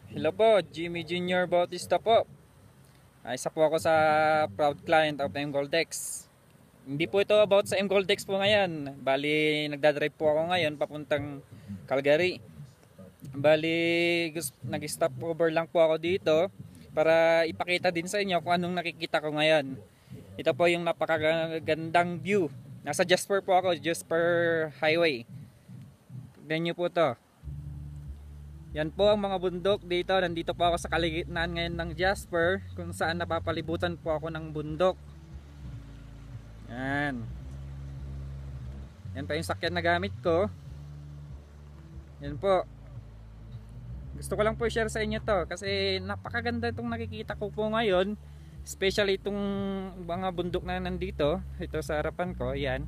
Hello po, Jimmy Junior Bautista po. Isa po ako sa proud client of M Goldex. Hindi po ito about sa M Goldex po ngayon. Bali, nagdadrive po ako ngayon papuntang Calgary. Bali, nag-stop over lang po ako dito para ipakita din sa inyo kung anong nakikita ko ngayon. Ito po yung napakagandang view. Nasa Jasper po ako, Jasper Highway. Tignan nyo po to. Yan po ang mga bundok dito. Nandito po ako sa kalagitnaan ngayon ng Jasper, kung saan napapalibutan po ako ng bundok. Yan. Yan pa yung sakyan na gamit ko. Yan po. Gusto ko lang po share sa inyo to kasi napakaganda itong nakikita ko po ngayon. Especially itong mga bundok na nandito. Ito sa harapan ko. Yan.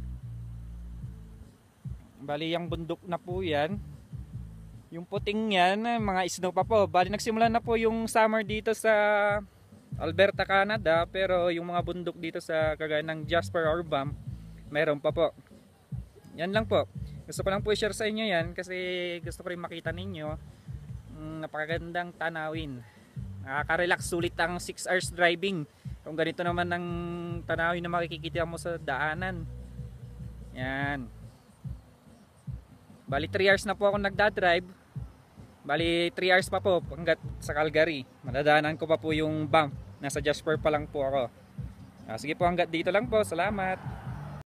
Bali yung bundok na po yan. Yung puting yan, mga snow pa po. Bali nagsimula na po yung summer dito sa Alberta, Canada. Pero yung mga bundok dito sa kagaya ng Jasper or Banff, meron pa po. Yan lang po. Gusto ko lang po i-share sa inyo yan kasi gusto ko rin makita ninyo. Napakagandang tanawin. Nakaka-relax, sulit ang 6 hours driving. Kung ganito naman ang tanawin na makikita mo sa daanan. Yan. Bali 3 hours na po ako nagdadrive. Bali 3 hours pa po hanggat sa Calgary. Madadaanan ko pa po yung Banff. Nasa Jasper pa lang po ako. Sige po, hanggat dito lang po. Salamat.